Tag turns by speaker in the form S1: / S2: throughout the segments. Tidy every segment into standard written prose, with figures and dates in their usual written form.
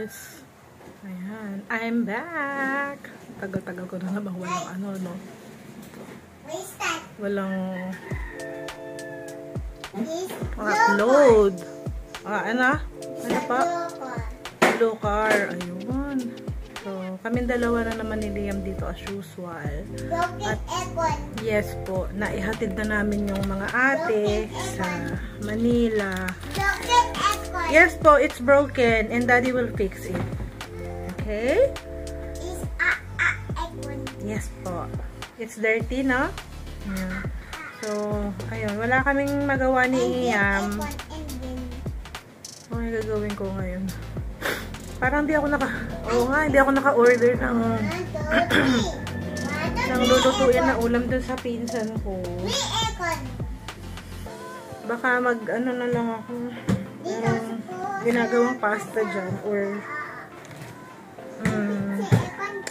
S1: guys. Ayan. I'm back. Tagal-tagal ko na naman walang ano, no? Walang upload. Ano? Ano pa? Blue car. Ayun. So, kaming dalawa na naman ni Liam dito as usual. At yes po, naihatid na namin yung mga ate sa Manila. Yes po, it's broken and Daddy will fix it. Okay? Yes po. It's dirty, no? Yeah. So, ayun. Wala kaming magawa ni Liam. Ano yung gagawin ko ngayon? Parang hindi ako hindi ako naka-order ng lulutuin na ulam dun sa pinsan ko. Baka ano na lang ako. Ginagawang pasta dyan or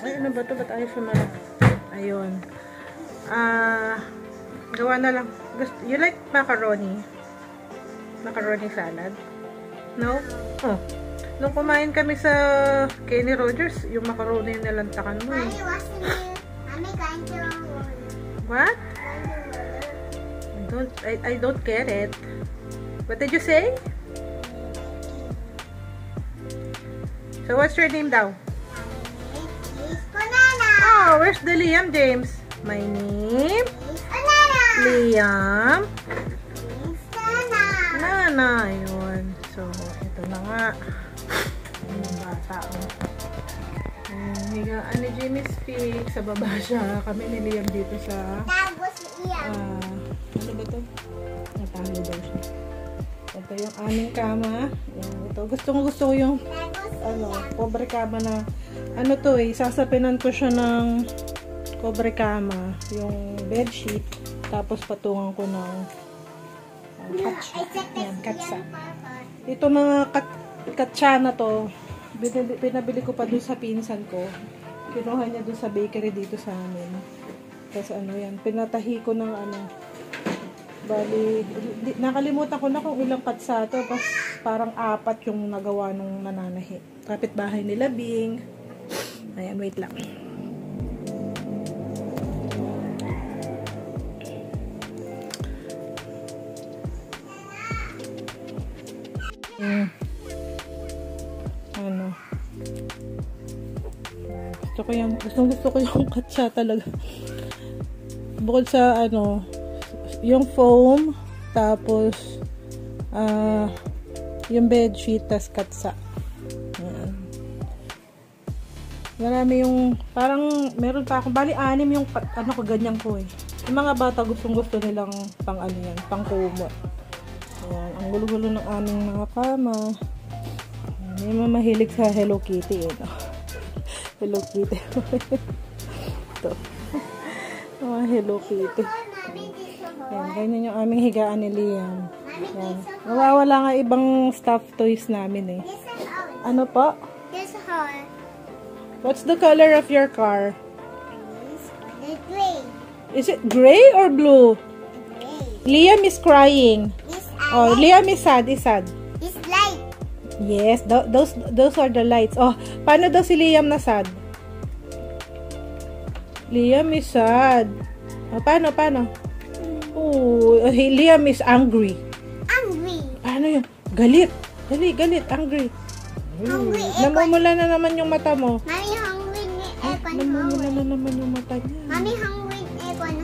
S1: ay, ano ba ito? Ba't ayaw sumarap? Ayun. Gawa na lang. You like macaroni? Macaroni salad? No? Oh. Nung kumain kami sa Kenny Rogers, yung macaroni na lantakan mo eh. What? I don't get it. What did you say? So what's your name daw? Oh, where's the Liam James? My name? Liam? Nana. Ayun. So, ito na nga. Yung bata. Higaan ni Jimmy's Fix. Sa baba siya. Kami ni Liam dito sa ano ba ito? Natalo daw siya. Ito yung aming kama. Yan, ito. Gusto ko yung cobre kama na ano to eh. Sasapinan ko siya ng cobre kama. Yung bedsheet. Tapos patungan ko ng katsa. Ito mga katsa na to. Pinabili ko pa doon sa pinsan ko. Kinuha niya doon sa bakery dito sa amin. Tapos ano yan. Pinatahi ko ng bali, nakalimutan ko na kung ilang katsa to. Tapos parang 4 yung nagawa nung nananahi. Kapitbahay nila Bing. Ayan, wait lang. Gusto ko yung katsa talaga. Bukod sa yung foam, tapos yung bedsheet, tas katsa. Ayan. Marami yung, parang meron pa akong, bali 6 yung kaganyan ko eh. Yung mga bata gusto nilang pang yan, pang kumot. Ayan, ang gulo-gulo ng aming mga kama. May mga mahilig sa Hello Kitty eh, no? Hello Kitty. Ito. Mga Hello Kitty. Ayan, ganyan yung aming higaan ni Liam. Ayan. Nawawala nga ibang stuffed toys namin eh. Ano po? What's the color of your car?
S2: Gray.
S1: Is it gray or blue?
S2: Gray.
S1: Liam is crying. Oh, Liam is sad.
S2: It's light.
S1: Yes, those are the lights. Oh, paano daw si Liam na sad? Liam is sad. Oh, paano? Oh, Liam is angry.
S2: Angry.
S1: Paano yun? Galit, angry.
S2: Hungry.
S1: Namumula na naman yung mata mo.
S2: Mami, hungry ni Ekon.
S1: Namumula na naman yung mata niya.
S2: Mami, hungry ni Ekon.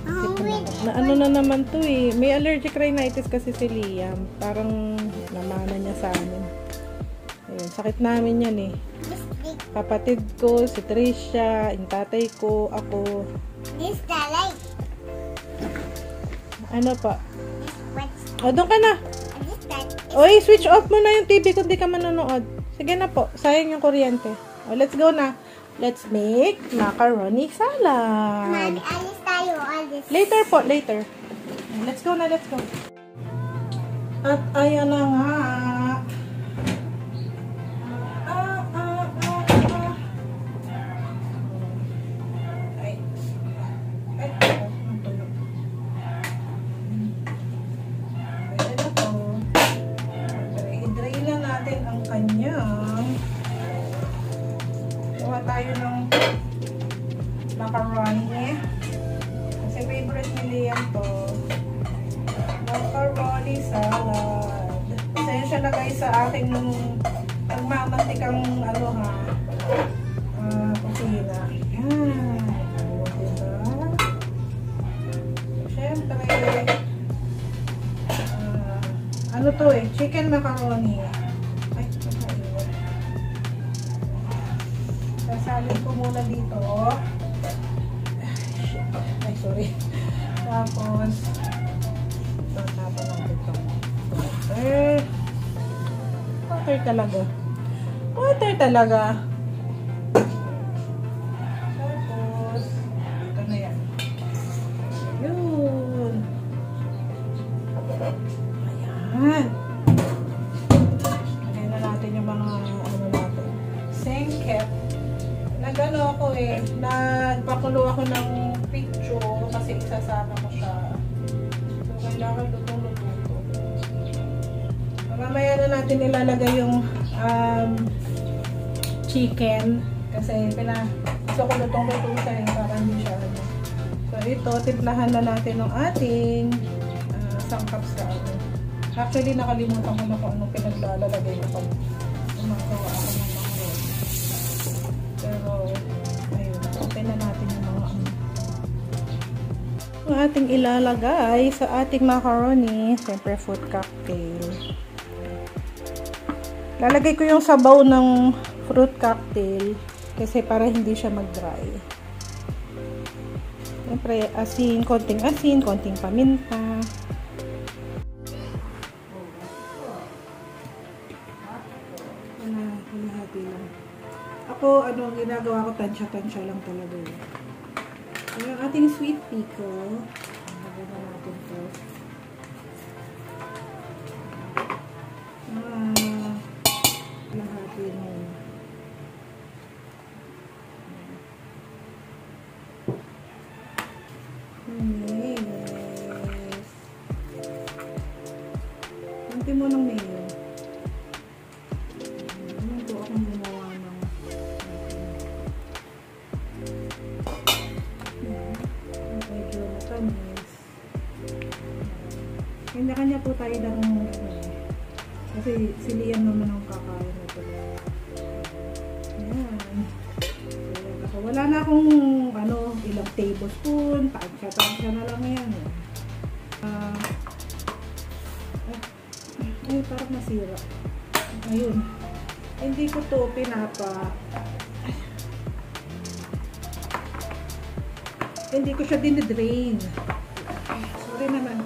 S2: Hungry.
S1: Na ano na naman to eh. May allergic rhinitis kasi si Liam. Parang namana niya sa amin. Ayun, sakit namin yan eh. Kapatid ko, si Tricia, yung tatay ko, ako.
S2: This the light.
S1: Ano pa?
S2: What's
S1: O, doon ka na.
S2: this that?
S1: Oy, switch off mo na yung TV kung di ka manonood. Sige na po. Sayang yung kuryente. O, let's go na. Let's make macaroni salad.
S2: Mami, alis tayo. Alis.
S1: Later po, later. Let's go na, let's go. At ayan na nga. tayo ng macaroni. Kasi favorite ni Liam to. Macaroni salad. Pasensya na guys sa aking nagmamantikang ano ha. Kusina. Yan. Siyempre, ano to eh, chicken macaroni. Ay, nakaiwan. Sasalin ko muna dito. Ay, sorry. Tapos, tatapa lang ito. Water talaga. Water talaga. Tapos, ito na yan. Yun. Ayan. Lagyan na natin yung mga ano natin. Sengkep. Nagano ako eh. Nagpakulo ako ng picture kasi isasama ko siya. So, kailangan lutong-lutong to. Mamaya na natin ilalagay yung chicken. Kasi gusto ko lutong-lutong siya para hindi siya ano. So, ito, timplahan na natin ng ating sangkap sa ano. Actually, nakalimutan ko na kung anong pinaglalagay na pag gumagawa ako ng mga roll. Pero, ayun, open na natin yung mga ano. Ang ating ilalagay sa ating macaroni, siyempre fruit cocktail. Lalagay ko yung sabaw ng fruit cocktail kasi para hindi siya mag-dry. Siyempre, asin, konting paminta. Ako, ano, ginagawa ko, tansya-tansya lang talaga yun. Yung ating sweet pickle, lagyan na natin ito. Lahati mo. Yes. Kunti mo ng mayo. Ito akong gumawa ng medyo matamis. Kanya-kanya po tayo ng kasi si Liam naman ang kakain nito. Ayan. So, wala na akong ano, ilang tablespoon, tansya na lang yan. Ay, parang nasira. Ayun. Hindi ko to hindi ko siya dinidrain. Sorry naman.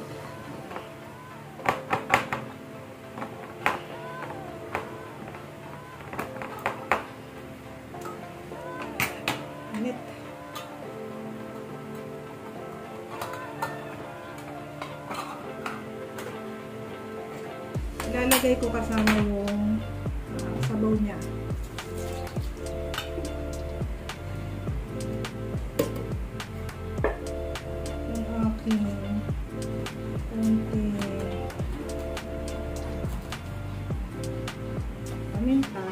S1: Init. Ilalagay ko kasama yung sabaw niya. Yung aking konting paminta.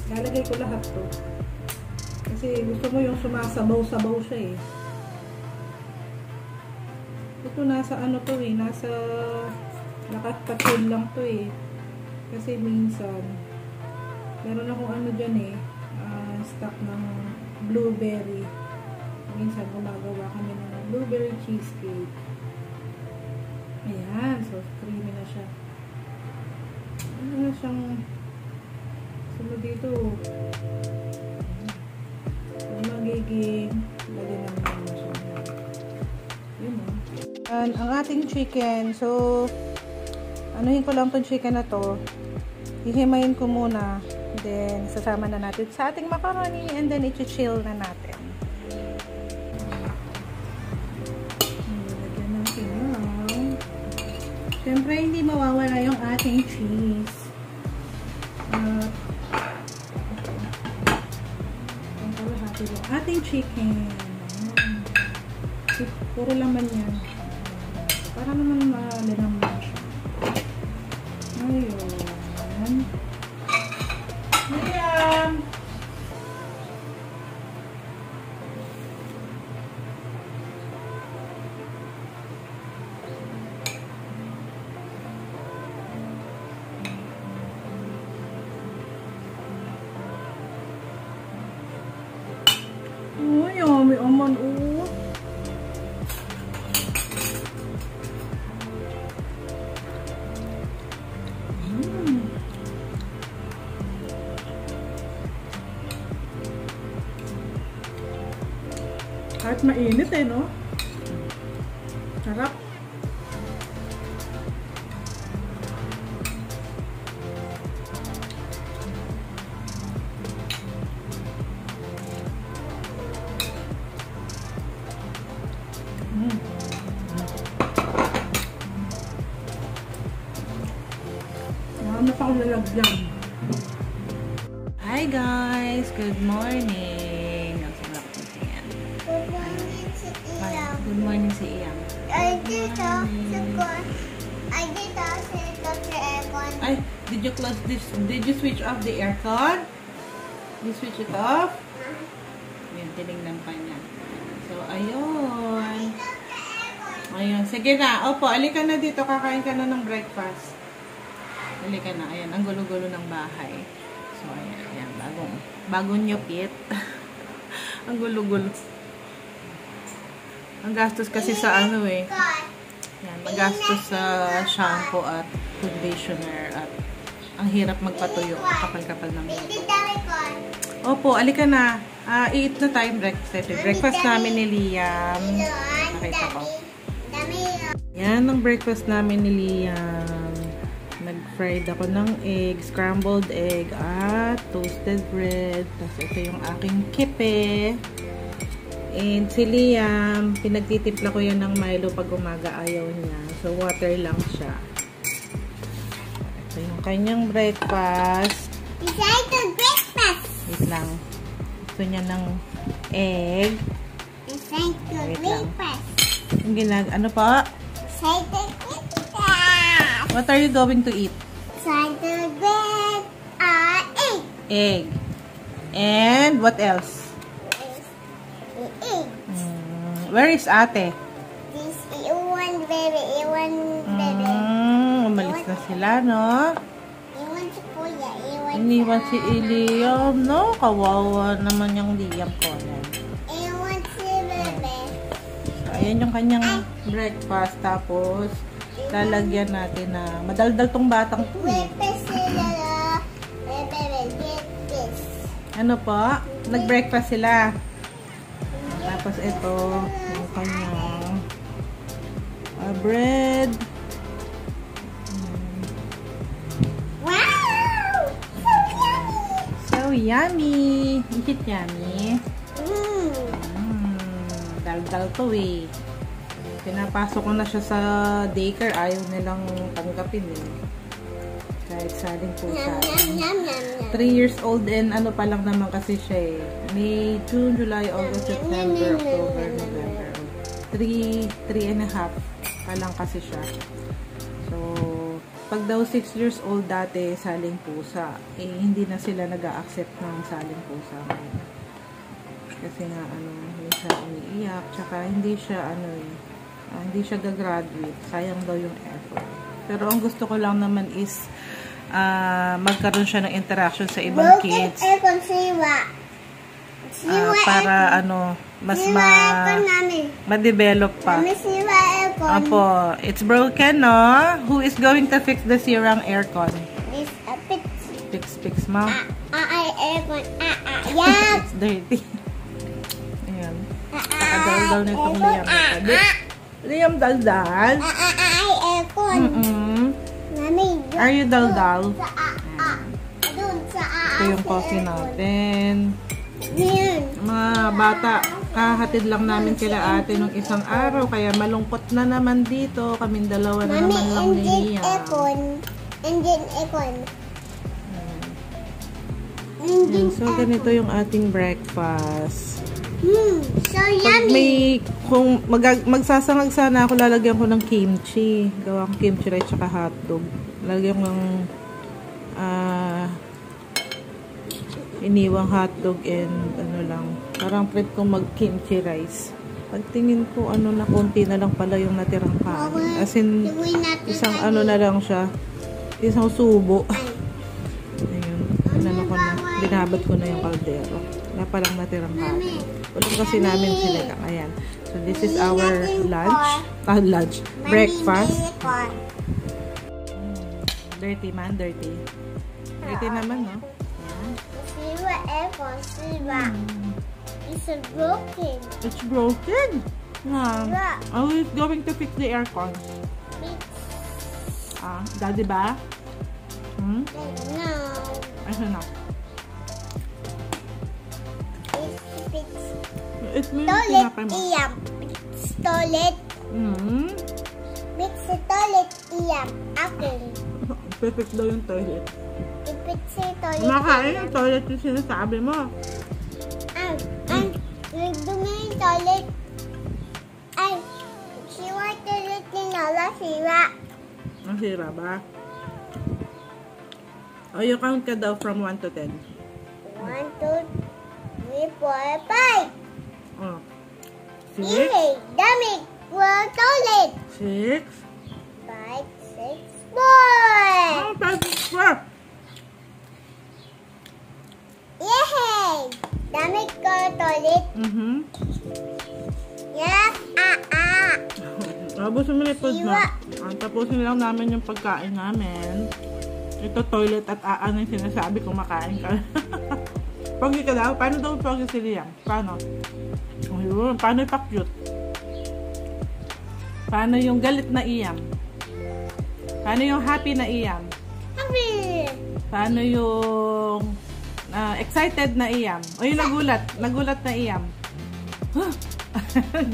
S1: Lalagay ko lahat to. Kasi gusto mo yung sumasabaw-sabaw siya eh. Ito nasa ano to eh. Nasa nakapatil lang to eh. Kasi minsan meron akong ano dyan eh. Stock ng blueberry. Minsan gumagawa kami ng blueberry cheesecake. Ayan. So creamy na siya. Ano na siyang sunod dito. Magiging lagyan naman na siya. Yun o. And ang ating chicken. So, anuhin ko lang itong chicken na to. Hihimayin ko muna. Then, sasama na natin sa ating macaroni and then i-chill na natin. Lagyan natin lang. Siyempre, hindi mawawala yung ating cheese. Ang kalahati yung ating chicken. Puro laman yan. Para naman malinaman siya. Ayun. Ayan. Oh, yummy naman, oh. Kahit mainit eh, no? Sarap. Marami pa akong lalagyan. Hi guys! Good morning!
S2: Good morning si Iyang.
S1: Good morning si Iyang.
S2: Ay, dito si aircon.
S1: Ay, did you close this? Did you switch off the aircon? You switch it off? Yan, tinignan pa niya. So, ayun. Ayun, sige na. Opo, alika na dito. Kakain ka na ng breakfast. Alika na. Ayan, ang gulo-gulo ng bahay. So, ayan. Ayan, bagong nyupit. Ang gulo-gulo. Ang gastos kasi sa ano eh. Yan, magastos sa shampoo at conditioner at ang hirap magpatuyo. Kapal-kapal ng buhok. Opo, alika na. I-eat na tayong breakfast. Breakfast namin ni Liam. Nakita ko. Yan ang breakfast namin ni Liam. Nag-fried ako ng egg, scrambled egg at toasted bread. Tapos ito yung aking kipe. And si Liam, pinagtitimpla ko yan ng Milo pag umaga, ayaw niya. So, water lang siya. Ito yung kanyang breakfast.
S2: Excited breakfast!
S1: Wait lang. Gusto niya ng egg.
S2: Excited breakfast!
S1: Ano pa?
S2: Excited breakfast!
S1: What are you going to eat?
S2: Excited bread! Egg!
S1: Egg. And what else?
S2: Egg.
S1: Where is ate?
S2: This Iwan baby, Iwan baby.
S1: Umalis na sila, no?
S2: Iwan si Kuya, Iwan
S1: Iniwan si Liam, no? Kawawa naman yung Liam ko.
S2: Iwan si bebe.
S1: So, ayan yung kanyang breakfast. Tapos, lalagyan natin na madaldal tong batang to.
S2: Bebe sila na. Bebe, get this.
S1: Ano po? Nag-breakfast sila. Tapos ito, yung kanyang bread.
S2: Wow! So yummy!
S1: So yummy! Is it yummy? Dal-dal to eh. Pinapasok ko na siya sa daycare. Ayaw nilang tanggapin eh. Kahit saling po sa 3 years old and ano pa lang naman kasi siya eh. May June, July, August, September, October, November. 3 and a half pa lang kasi siya. So, pag daw 6 years old dati saling pusa, eh hindi na sila nag-a-accept ng saling pusa. Kasi nga ano, hindi siya umiiyak, tsaka hindi siya ano eh, hindi siya gagraduate. Sayang daw yung effort. Pero ang gusto ko lang naman is magkaroon siya ng interaction sa ibang kids. Para ano, mas ma-develop pa. Apo, it's broken, no? Who is going to fix the sirang aircon? Fix, ma.
S2: Aircon. Yeah.
S1: It's dirty. Ayan. Nakadaldal na itong Liam. Liam, daldal.
S2: Aircon.
S1: Are you daldal?
S2: Doon sa
S1: Ito yung coffee natin.
S2: Yun.
S1: Mga bata, kahatid lang namin kila ate nung isang araw, kaya malungkot na naman dito. Kaming dalawa na
S2: Mami,
S1: naman lang ni Liam.
S2: Engine Econ.
S1: Ayan, so, ganito yung ating breakfast.
S2: So
S1: Pag
S2: yummy.
S1: kung magsasangag sana ako, lalagyan ko ng kimchi. Gawa ko kimchi rice tsaka hotdog. Lalagyan ko ng iniwang hotdog and ano lang. Parang prep kong mag kimchi rice. Pagtingin ko, ano na, konti na lang pala yung natirang kain. As in, isang ano na lang siya. Isang subo. Ayun. Ano ko na. Binabad ko na yung kaldero. Wala palang natirang kain. Ulam kasi namin sila. Ayan. So, this is our lunch. Breakfast. Dirty man, dirty. Dirty naman, no?
S2: Siwa Econ, siwa. It's broken.
S1: It's broken.
S2: Yeah.
S1: Are we going to fix the aircon? Daddy ba?
S2: No.
S1: Ano na?
S2: It's
S1: It means
S2: toilet
S1: tinapay mo.
S2: iyam. It's toilet. Mix the toilet iyam. Akin.
S1: Perfect daw yung toilet.
S2: Ipit si toilet.
S1: Makain yung toilet yung sinasabi mo.
S2: Nagdumi yung toilet. Ay, siwa toilet ni Lola, siwa.
S1: Nasira ba? O, you count ka daw from 1 to 10.
S2: 1, 2, 3, 4, 5.
S1: Oh. 6,
S2: Yay! Dami! Well, toilet!
S1: 6,
S2: 5, 6, 4!
S1: 5, 4.
S2: Yay! Dami ko toilet. Yes,
S1: Abusin mo na yung food mo. Tapusin lang namin yung pagkain namin. Ito toilet at ano yung sinasabi kung makain ka. Pogi ka daw? Paano daw pogi si Liam? Paano? Ayun, paano ipa-cute? Paano yung galit na Iyam? Paano yung happy na Iyam?
S2: Happy!
S1: Paano yung excited na Iyam? O yung nagulat? Nagulat na Iyam?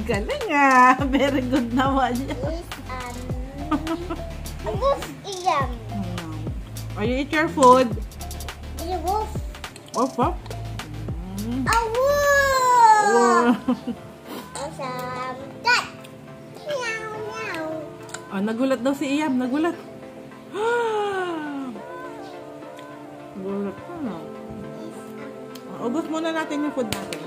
S1: Galing ah! Very good naman yan.
S2: Woof iyam.
S1: Are you eat your food?
S2: Woof.
S1: Off, off.
S2: Woof! Awesome. Cut! Meow, meow.
S1: Oh, nagulat daw si Iyam. Nagulat. Nagulat ka na. Ubos muna natin yung food natin.